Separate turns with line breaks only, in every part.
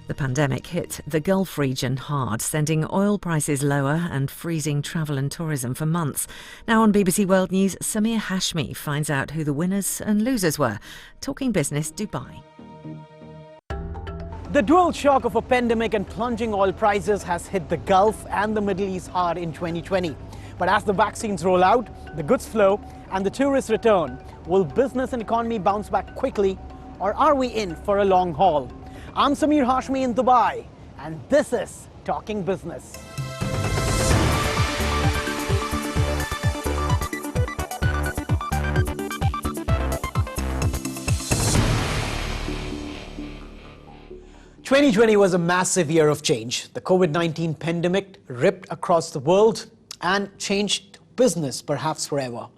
The pandemic hit the Gulf region hard, sending oil prices lower and freezing travel and tourism for months. Now on BBC World News, Sameer Hashmi finds out who the winners and losers were. Talking Business Dubai.
The dual shock of a pandemic and plunging oil prices has hit the Gulf and the Middle East hard in 2020. But as the vaccines roll out, the goods flow and the tourists return, will business and economy bounce back quickly, or are we in for a long haul? I'm Sameer Hashmi in Dubai, and this is Talking Business. "2020 was a massive year of change. The COVID-19 pandemic ripped across the world and changed business perhaps forever.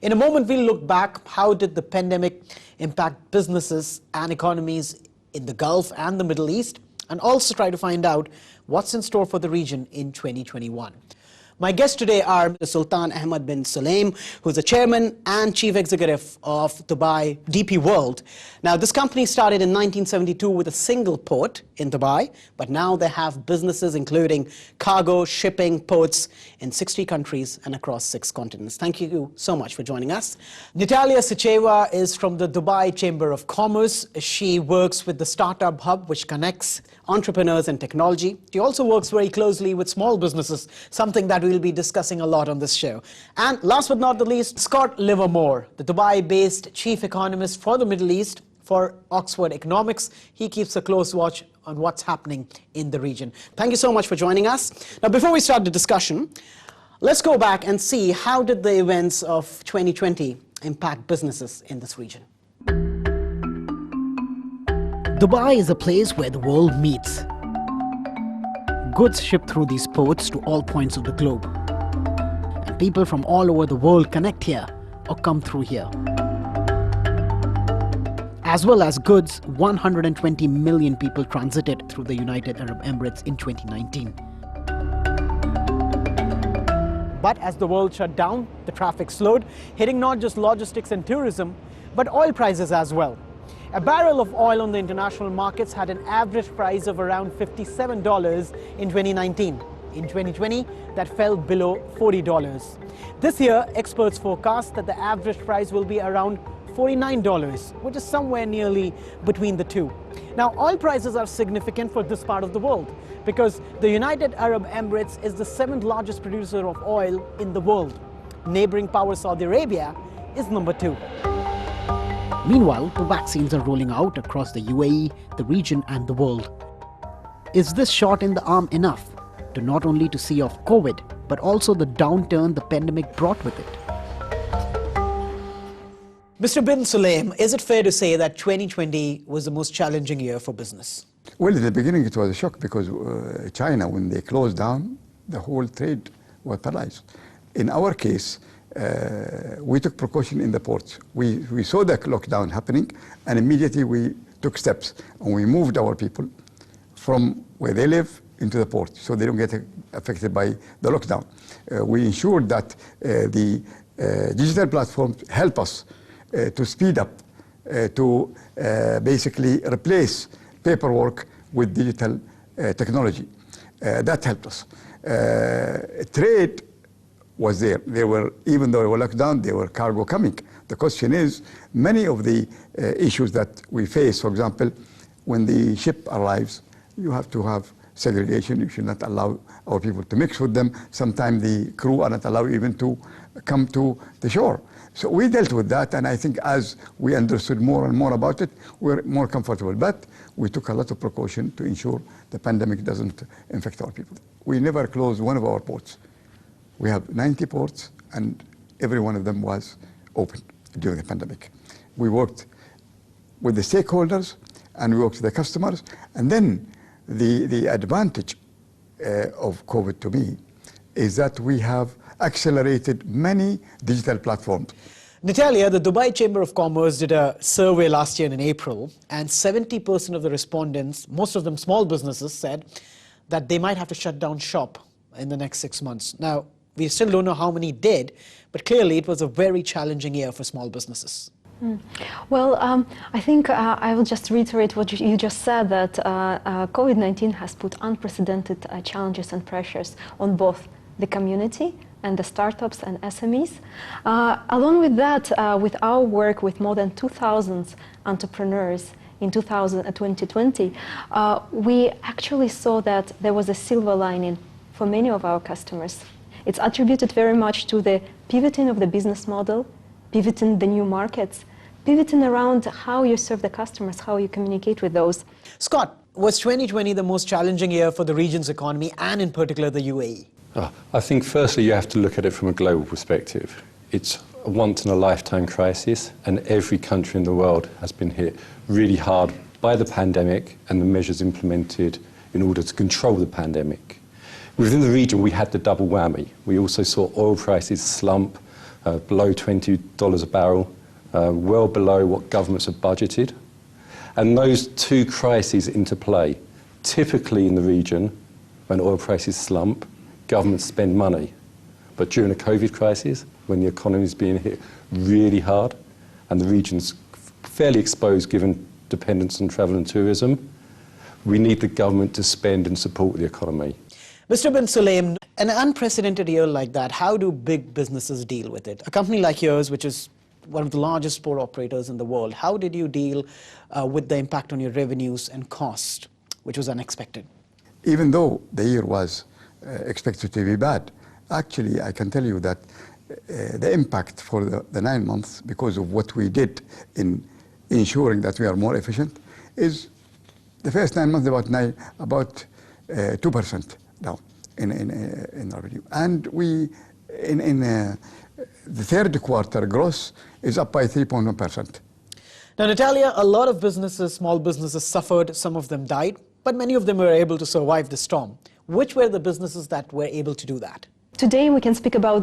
In a moment, we'll look back. How did the pandemic impact businesses and economies in the Gulf and the Middle East, and also try to find out what's in store for the region in 2021. My guests today are Sultan Ahmed bin Sulaim, who's the chairman and chief executive of Dubai DP World. Now, this company started in 1972 with a single port in Dubai, but now they have businesses including cargo, shipping, ports in 60 countries and across 6 continents. Thank you so much for joining us. Natalia Sicheva is from the Dubai Chamber of Commerce. She works with the Startup Hub, which connects entrepreneurs and technology. She also works very closely with small businesses, something that we'll be discussing a lot on this show. And last but not the least, Scott Livermore, the Dubai-based chief economist for the Middle East for Oxford Economics. He keeps a close watch on what's happening in the region. Thank you so much for joining us. Now, before we start the discussion, let's go back and see how did the events of 2020 impact businesses in this region. Dubai is a place where the world meets. Goods ship through these ports to all points of the globe. And people from all over the world connect here or come through here. As well as goods, 120 million people transited through the United Arab Emirates in 2019. But as the world shut down, the traffic slowed, hitting not just logistics and tourism, but oil prices as well. A barrel of oil on the international markets had an average price of around $57 in 2019. In 2020, that fell below $40. This year, experts forecast that the average price will be around $49, which is somewhere nearly between the two. Now, oil prices are significant for this part of the world because the United Arab Emirates is the 7th largest producer of oil in the world. Neighboring power Saudi Arabia is number 2. Meanwhile, the vaccines are rolling out across the UAE, the region and the world. Is this shot in the arm enough to not only to see off COVID, but also the downturn the pandemic brought with it? Mr. bin Sulaim, is it fair to say that 2020 was the most challenging year for business?
Well, in the beginning it was a shock because China, when they closed down, the whole trade was paralyzed. In our case, we took precaution in the ports. We saw the lockdown happening, and immediately we took steps. And we moved our people from where they live into the port so they don't get affected by the lockdown. We ensured that the digital platforms help us to speed up, to basically replace paperwork with digital technology. That helped us. Trade was there. They were, even though they were locked down, there were cargo coming. The question is, many of the issues that we face, for example, when the ship arrives, you have to have segregation. You should not allow our people to mix with them. Sometimes the crew are not allowed even to come to the shore. So we dealt with that, and I think as we understood more and more about it, we're more comfortable. But we took a lot of precaution to ensure the pandemic doesn't infect our people. We never closed one of our ports. We have 90 ports, and every one of them was open during the pandemic. We worked with the stakeholders, and we worked with the customers. And then the advantage of COVID to me is that we have accelerated many digital platforms.
Natalia, the Dubai Chamber of Commerce did a survey last year in April, and 70% of the respondents, most of them small businesses, said that they might have to shut down shop in the next 6 months. Now, we still don't know how many did, but clearly it was a very challenging year for small businesses.
Well, I think I will just reiterate what you just said, that COVID-19 has put unprecedented challenges and pressures on both the community and the startups and SMEs. Along with that, with our work with more than 2,000 entrepreneurs in 2020, we actually saw that there was a silver lining for many of our customers. It's attributed very much to the pivoting of the business model, pivoting the new markets, pivoting around how you serve the customers, how you communicate with those.
Scott, was 2020 the most challenging year for the region's economy and in particular the UAE?
I think firstly you have to look at it from a global perspective. It's a once-in-a-lifetime crisis, and every country in the world has been hit really hard by the pandemic and the measures implemented in order to control the pandemic. Within the region, we had the double whammy. We also saw oil prices slump below $20 a barrel, well below what governments have budgeted. And those two crises interplay. Typically in the region, when oil prices slump, governments spend money. But during a COVID crisis, when the economy is being hit really hard and the region's fairly exposed given dependence on travel and tourism, we need the government to spend and support the economy.
Mr. Bin Sulaim, an unprecedented year like that, how do big businesses deal with it? A company like yours, which is one of the largest port operators in the world, how did you deal with the impact on your revenues and cost, which was unexpected?
Even though the year was expected to be bad, actually I can tell you that the impact for the 9 months, because of what we did in ensuring that we are more efficient, is the first 9 months about 2% down in revenue. And we, in the third quarter, gross is up by 3.1%.
Now, Natalia, a lot of businesses, small businesses suffered, some of them died, but many of them were able to survive the storm. Which were the businesses that were able to do that?
Today we can speak about,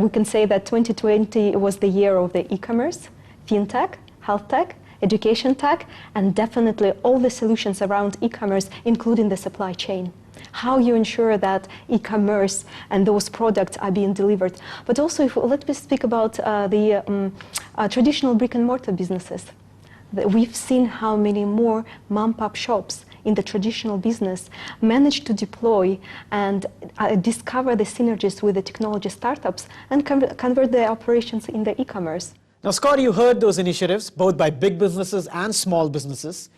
we can say that 2020 was the year of the e-commerce, fintech, health tech, education tech, and definitely all the solutions around e-commerce, including the supply chain. How you ensure that e-commerce and those products are being delivered. But also, let me speak about the traditional brick and mortar businesses. We've seen how many more mom-pop shops in the traditional business manage to deploy and discover the synergies with the technology startups and convert their operations in the e-commerce.
Now, Scott, you heard those initiatives, both by big businesses and small businesses,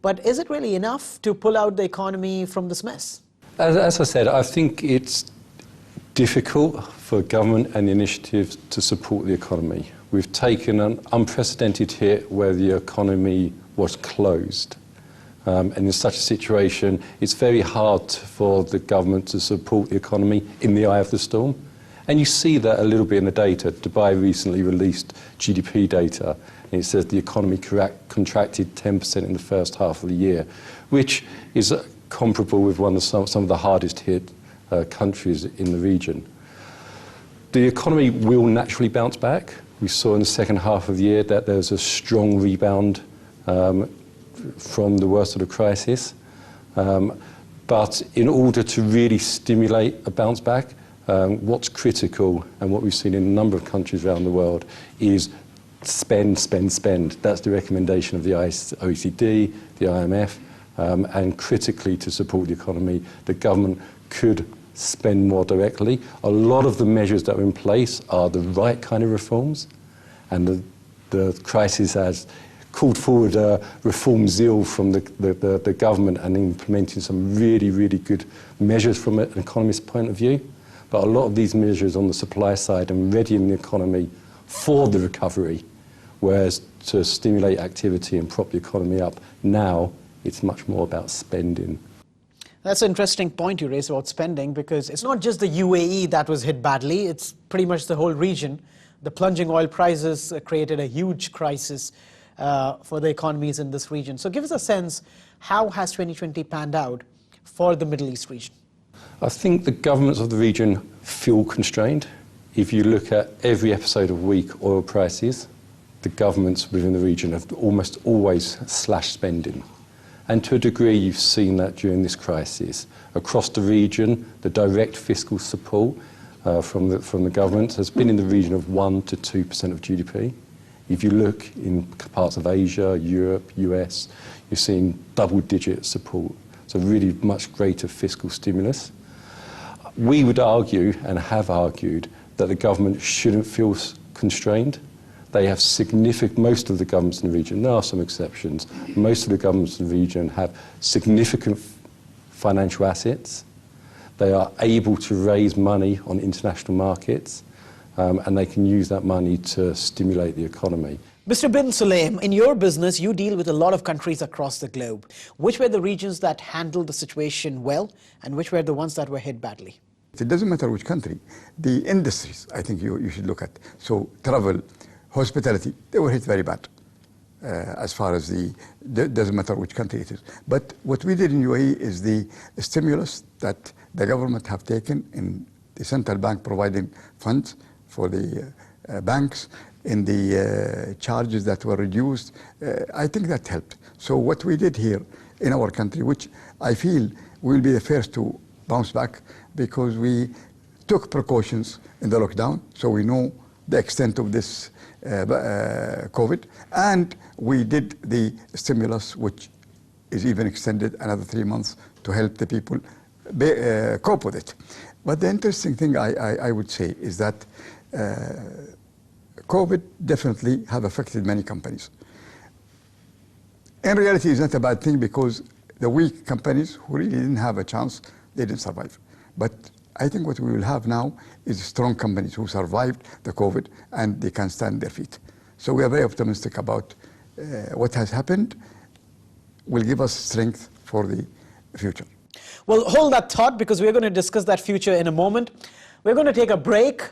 but is it really enough to pull out the economy from this mess?
As I said, I think it's difficult for government and initiatives to support the economy. We've taken an unprecedented hit where the economy was closed. And in such a situation, it's very hard for the government to support the economy in the eye of the storm. And you see that a little bit in the data. Dubai recently released GDP data, and it says the economy contracted 10% in the first half of the year, which is comparable with some of the hardest hit countries in the region. The economy will naturally bounce back. We saw in the second half of the year that there was a strong rebound from the worst of the crisis. But in order to really stimulate a bounce back, what's critical, and what we've seen in a number of countries around the world, is spend, spend, spend. That's the recommendation of the OECD, the IMF, and critically to support the economy, the government could spend more directly. A lot of the measures that are in place are the right kind of reforms, and the crisis has called forward reform zeal from the government and implementing some really, really good measures from an economist's point of view. But a lot of these measures on the supply side are readying the economy for the recovery, whereas to stimulate activity and prop the economy up now, it's much more about spending.
That's an interesting point you raised about spending, because it's not just the UAE that was hit badly, it's pretty much the whole region. The plunging oil prices created a huge crisis for the economies in this region. So give us a sense, how has 2020 panned out for the Middle East region?
I think the governments of the region feel constrained. If you look at every episode of weak oil prices, the governments within the region have almost always slashed spending. And to a degree, you've seen that during this crisis. Across the region, the direct fiscal support from the government has been in the region of 1% to 2% of GDP. If you look in parts of Asia, Europe, US, you're seeing double-digit support, so really much greater fiscal stimulus. We would argue, and have argued, that the government shouldn't feel constrained. They have most of the governments in the region, there are some exceptions, most of the governments in the region have significant financial assets. They are able to raise money on international markets, and they can use that money to stimulate the economy.
Mr. Bin Sulaim, in your business, you deal with a lot of countries across the globe. Which were the regions that handled the situation well, and which were the ones that were hit badly?
It doesn't matter which country. The industries, I think you should look at. So travel, hospitality, they were hit very bad. As far as doesn't matter which country it is. But what we did in UAE is the stimulus that the government have taken in the central bank providing funds for the banks, in the charges that were reduced. I think that helped. So what we did here in our country, which I feel will be the first to bounce back, because we took precautions in the lockdown, so we know the extent of this COVID, and we did the stimulus, which is even extended another 3 months to help the people cope with it. But the interesting thing I would say is that COVID definitely have affected many companies. In reality, it's not a bad thing, because the weak companies who really didn't have a chance, they didn't survive. But I think what we will have now is strong companies who survived the COVID and they can stand their feet. So we are very optimistic about what has happened will give us strength for the future.
Well, hold that thought, because we're going to discuss that future in a moment. We're going to take a break,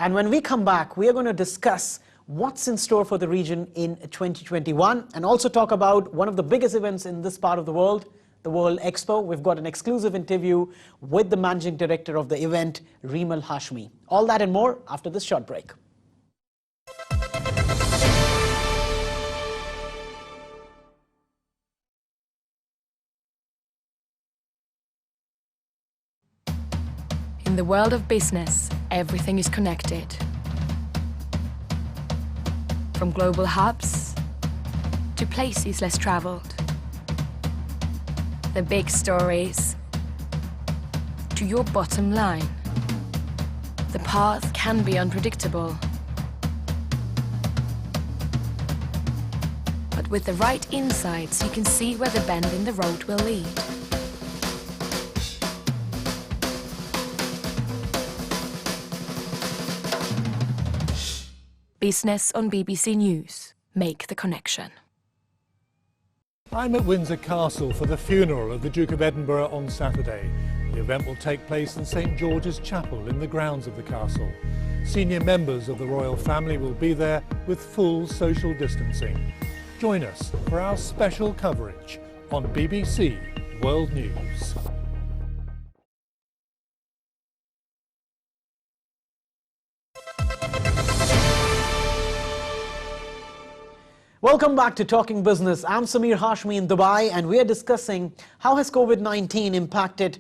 and when we come back, we are going to discuss what's in store for the region in 2021, and also talk about one of the biggest events in this part of the world, the World Expo. We've got an exclusive interview with the managing director of the event, Reem Hashimy. All that and more after this short break.
In the world of business, everything is connected. From global hubs to places less traveled. The big stories to your bottom line. The path can be unpredictable. But with the right insights, you can see where the bend in the road will lead. Business on BBC News. Make the connection.
I'm at Windsor Castle for the funeral of the Duke of Edinburgh on Saturday. The event will take place in St George's Chapel in the grounds of the castle. Senior members of the royal family will be there with full social distancing. Join us for our special coverage on BBC World News.
Welcome back to Talking Business. I'm Sameer Hashmi in Dubai, and we are discussing how has COVID-19 impacted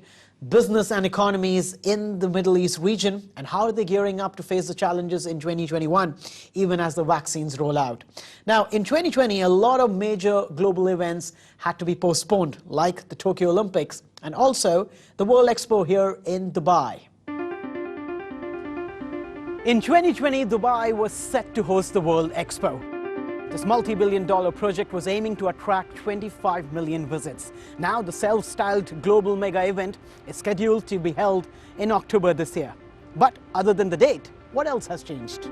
business and economies in the Middle East region, and how are they gearing up to face the challenges in 2021, even as the vaccines roll out. Now, in 2020, a lot of major global events had to be postponed, like the Tokyo Olympics and also the World Expo here in Dubai. In 2020, Dubai was set to host the World Expo. This multi-billion-dollar project was aiming to attract 25 million visits. Now, the self-styled global mega event is scheduled to be held in October this year. But other than the date, what else has changed?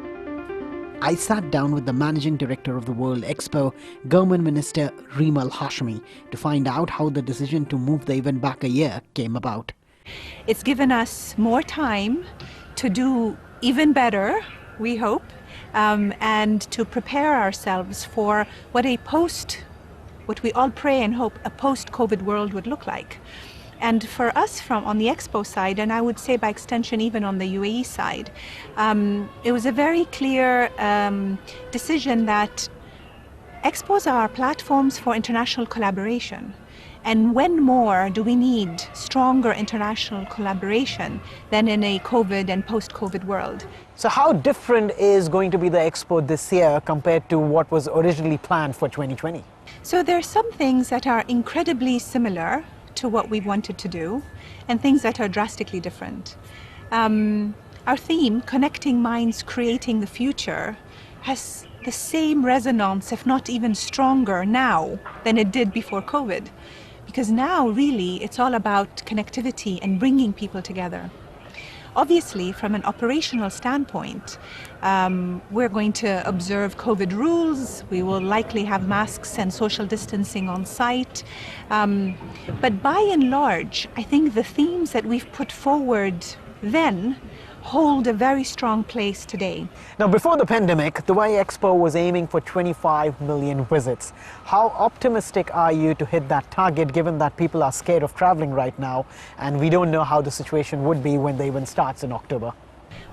I sat down with the managing director of the World Expo, Government Minister Reem Hashimy, to find out how the decision to move the event back a year came about.
It's given us more time to do even better, we hope, and to prepare ourselves for what we all pray and hope a post-COVID world would look like. And for us on the Expo side, and I would say by extension even on the UAE side, it was a very clear decision that Expos are platforms for international collaboration. And when more do we need stronger international collaboration than in a COVID and post-COVID world?
So how different is going to be the Expo this year compared to what was originally planned for 2020?
So there are some things that are incredibly similar to what we wanted to do and things that are drastically different. Our theme, Connecting Minds, Creating the Future, has the same resonance, if not even stronger now than it did before COVID. Because now, really, it's all about connectivity and bringing people together. Obviously, from an operational standpoint, we're going to observe COVID rules. We will likely have masks and social distancing on site. But by and large, I think the themes that we've put forward then hold a very strong place today.
Now, before the pandemic, Dubai Expo was aiming for 25 million visits. How optimistic are you to hit that target, given that people are scared of traveling right now, and we don't know how the situation would be when the event starts in October?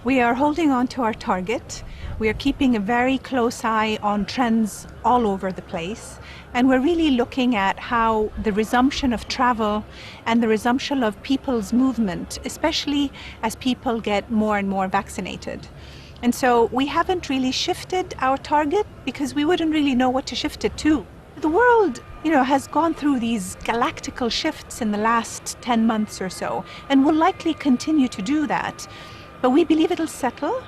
We are holding on to our target. We are keeping a very close eye on trends all over the place. And we're really looking at how the resumption of travel and the resumption of people's movement, especially as people get more and more vaccinated. And so we haven't really shifted our target because we wouldn't really know what to shift it to. The world, has gone through these galactical shifts in the last 10 months or so, and will likely continue to do that. But we believe it'll settle.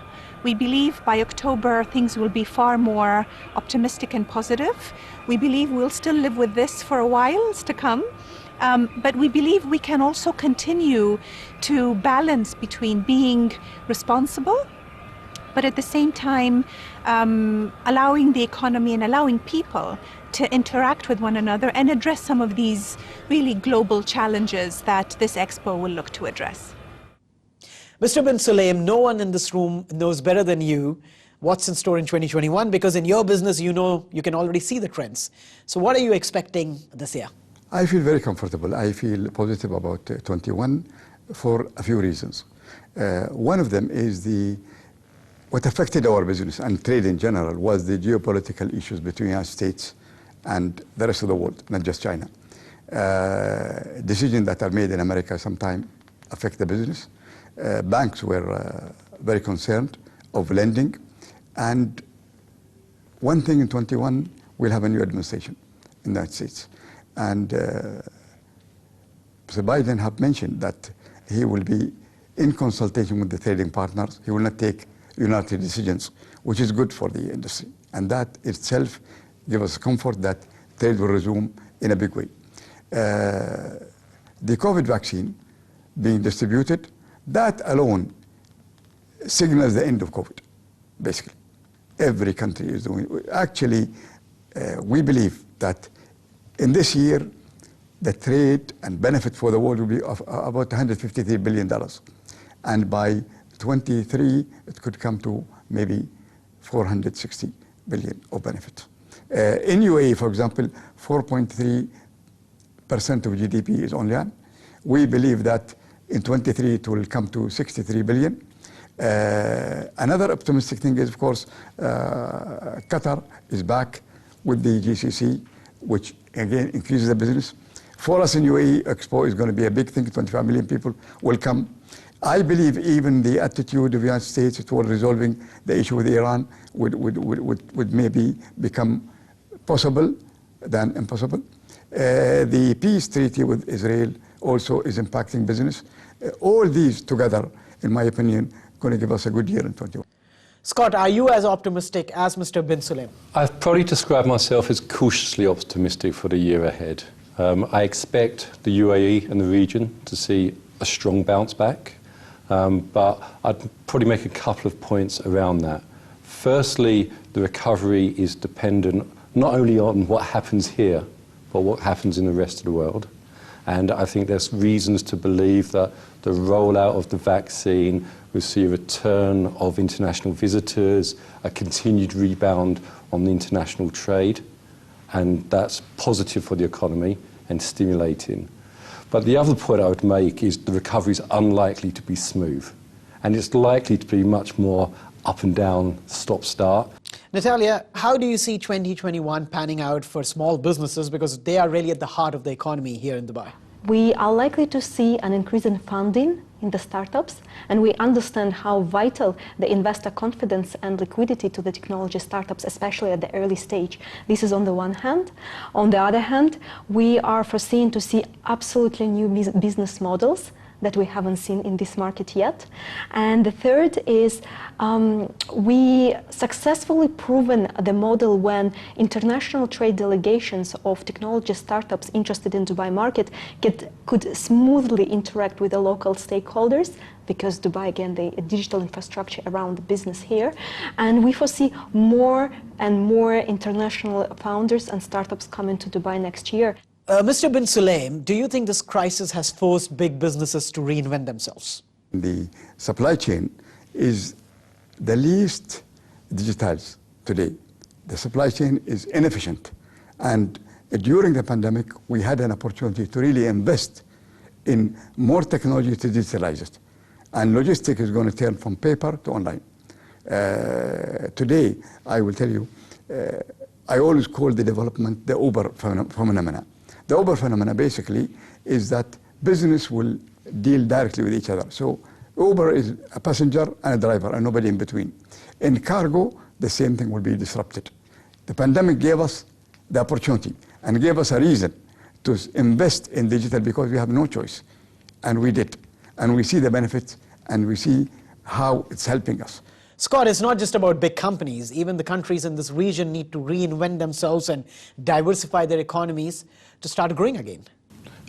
We believe by October things will be far more optimistic and positive. We believe we'll still live with this for a while to come. But we believe we can also continue to balance between being responsible, but at the same time allowing the economy and allowing people to interact with one another and address some of these really global challenges that this Expo will look to address.
Mr. Bin Sulayem, no one in this room knows better than you what's in store in 2021, because in your business, you can already see the trends. So what are you expecting this year?
I feel very comfortable. I feel positive about 21 for a few reasons. One of them is what affected our business and trade in general was the geopolitical issues between the United States and the rest of the world, not just China. Decisions that are made in America sometimes affect the business. Banks were very concerned of lending. And one thing in 21, we'll have a new administration in the United States. And Mr. Biden have mentioned that he will be in consultation with the trading partners. He will not take unilateral decisions, which is good for the industry. And that itself gives us comfort that trade will resume in a big way. The COVID vaccine being distributed, that alone signals the end of COVID, basically. Every country is doing it. Actually, we believe that in this year, the trade and benefit for the world will be of about $153 billion. And by 23, it could come to maybe 460 billion of benefit. In UAE, for example, 4.3% of GDP is on land. We believe that in 23, it will come to 63 billion. Another optimistic thing is, of course, Qatar is back with the GCC, which again increases the business. For us in UAE, Expo is going to be a big thing. 25 million people will come. I believe even the attitude of the United States toward resolving the issue with Iran would maybe become possible than impossible. The peace treaty with Israel also is impacting business. All these together, in my opinion, going to give us a good year in 21.
Scott, are you as optimistic as Mr. Bin Sulayem?
I've probably described myself as cautiously optimistic for the year ahead. I expect the UAE and the region to see a strong bounce back, but I'd probably make a couple of points around that. Firstly, the recovery is dependent not only on what happens here, but what happens in the rest of the world. And I think there's reasons to believe that the rollout of the vaccine will see a return of international visitors, a continued rebound on the international trade, and that's positive for the economy and stimulating. But the other point I would make is the recovery is unlikely to be smooth, and it's likely to be much more up and down, stop-start.
Natalia, how do you see 2021 panning out for small businesses, because they are really at the heart of the economy here in Dubai?
We are likely to see an increase in funding in the startups, and we understand how vital the investor confidence and liquidity to the technology startups, especially at the early stage. This is on the one hand. On the other hand, we are foreseeing to see absolutely new business models that we haven't seen in this market yet. And the third is we successfully proven the model when international trade delegations of technology startups interested in Dubai market could smoothly interact with the local stakeholders, because Dubai, again, the digital infrastructure around the business here. And we foresee more and more international founders and startups coming to Dubai next year.
Mr. Bin Sulaim, do you think this crisis has forced big businesses to reinvent themselves?
The supply chain is the least digitized today. The supply chain is inefficient. And during the pandemic, we had an opportunity to really invest in more technology to digitalize it. And logistics is going to turn from paper to online. Today, I will tell you, I always call the development the Uber phenomena. The Uber phenomena basically is that business will deal directly with each other. So Uber is a passenger and a driver and nobody in between. In cargo, the same thing will be disrupted. The pandemic gave us the opportunity and gave us a reason to invest in digital, because we have no choice. And we did. And we see the benefits and we see how it's helping us.
Scott, it's not just about big companies. Even the countries in this region need to reinvent themselves and diversify their economies to start growing again.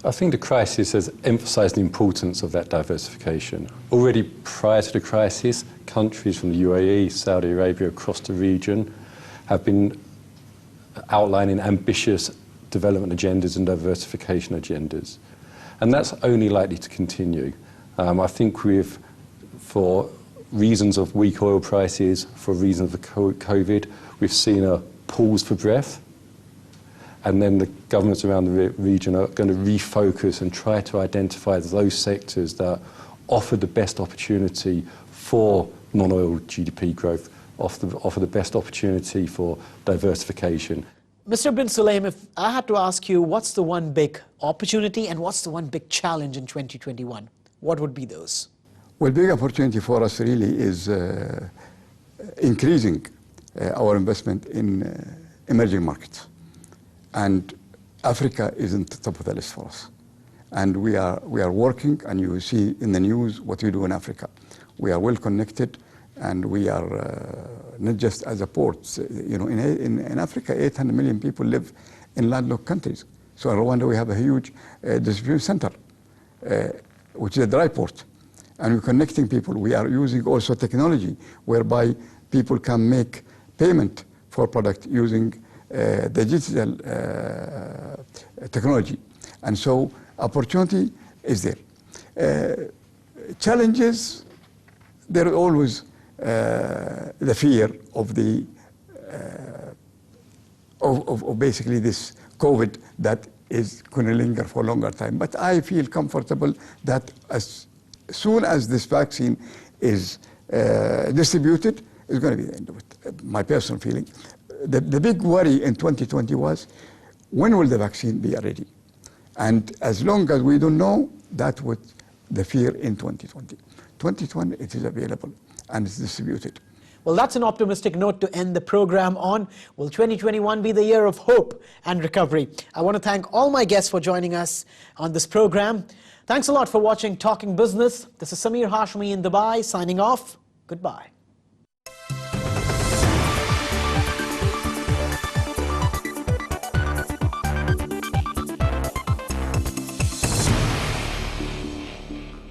I think the crisis has emphasised the importance of that diversification. Already prior to the crisis, countries from the UAE, Saudi Arabia, across the region have been outlining ambitious development agendas and diversification agendas. And that's only likely to continue. I think for reasons of weak oil prices, for reasons of COVID, we've seen a pause for breath. And then the governments around the region are going to refocus and try to identify those sectors that offer the best opportunity for non-oil GDP growth, offer the best opportunity for diversification.
Mr. Bin Sulaim, if I had to ask you, what's the one big opportunity and what's the one big challenge in 2021? What would be those?
Well, big opportunity for us really is increasing our investment in emerging markets. And Africa is on the top of the list for us. And we are working, and you will see in the news what we do in Africa. We are well connected, and we are not just as a port. You know, in Africa, 800 million people live in landlocked countries. So in Rwanda, we have a huge distribution center, which is a dry port. And we're connecting people. We are using also technology whereby people can make payment for product using the digital technology. And so opportunity is there. Challenges, there is always the fear of the of basically this COVID that is going to linger for a longer time. But I feel comfortable that as soon as this vaccine is distributed, it's going to be the end of it. My personal feeling. The big worry in 2020 was, when will the vaccine be ready? And as long as we don't know, that was the fear in 2020. 2021, it is available and it's distributed.
Well, that's an optimistic note to end the program on. Will 2021 be the year of hope and recovery? I want to thank all my guests for joining us on this program. Thanks a lot for watching Talking Business. This is Sameer Hashmi in Dubai, signing off. Goodbye.